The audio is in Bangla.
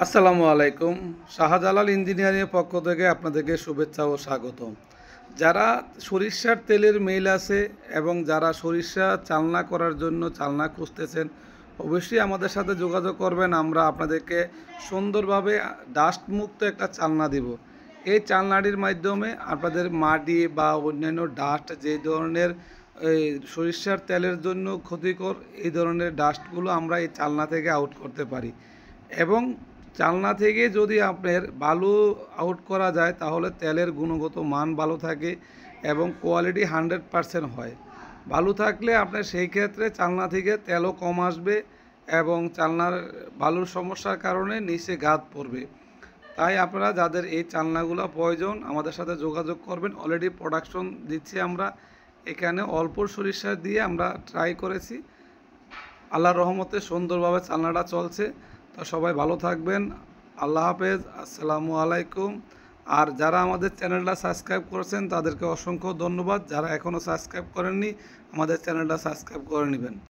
আসসালামু আলাইকুম। শাহজালাল ইঞ্জিনিয়ারিংয়ের পক্ষ থেকে আপনাদেরকে শুভেচ্ছা ও স্বাগতম। যারা সরিষার তেলের মিল আছে এবং যারা সরিষা চালনা করার জন্য চালনা খুঁজতেছেন, অবশ্যই আমাদের সাথে যোগাযোগ করবেন। আমরা আপনাদেরকে সুন্দরভাবে ডাস্ট মুক্ত একটা চালনা দিব। এই চালনাটির মাধ্যমে আপনাদের মাটি বা অন্যান্য ডাস্ট যে ধরনের এই সরিষার তেলের জন্য ক্ষতিকর, এই ধরনের ডাস্টগুলো আমরা এই চালনা থেকে আউট করতে পারি। এবং চালনা থেকে যদি আপনার বালু আউট করা যায় তাহলে তেলের গুণগত মান ভালো থাকে এবং কোয়ালিটি 100% হয়। বালু থাকলে আপনার সেই ক্ষেত্রে চালনা থেকে তেলও কম আসবে এবং চালনার বালুর সমস্যার কারণে নিচে গাদ পড়বে। তাই আপনারা যাদের এই চালনাগুলো প্রয়োজন আমাদের সাথে যোগাযোগ করবেন। অলরেডি প্রোডাকশন দিচ্ছি আমরা, এখানে অল্প সরিষা দিয়ে আমরা ট্রাই করেছি। আল্লাহর রহমতে সুন্দরভাবে চালনাটা চলছে। তো সবাই ভালো থাকবেন। আল্লাহ হাফেজ। আসসালামু আলাইকুম। আর যারা আমাদের চ্যানেলটা সাবস্ক্রাইব করেছেন তাদেরকে অসংখ্য ধন্যবাদ। যারা এখনও সাবস্ক্রাইব করেননি আমাদের চ্যানেলটা সাবস্ক্রাইব করে নেবেন।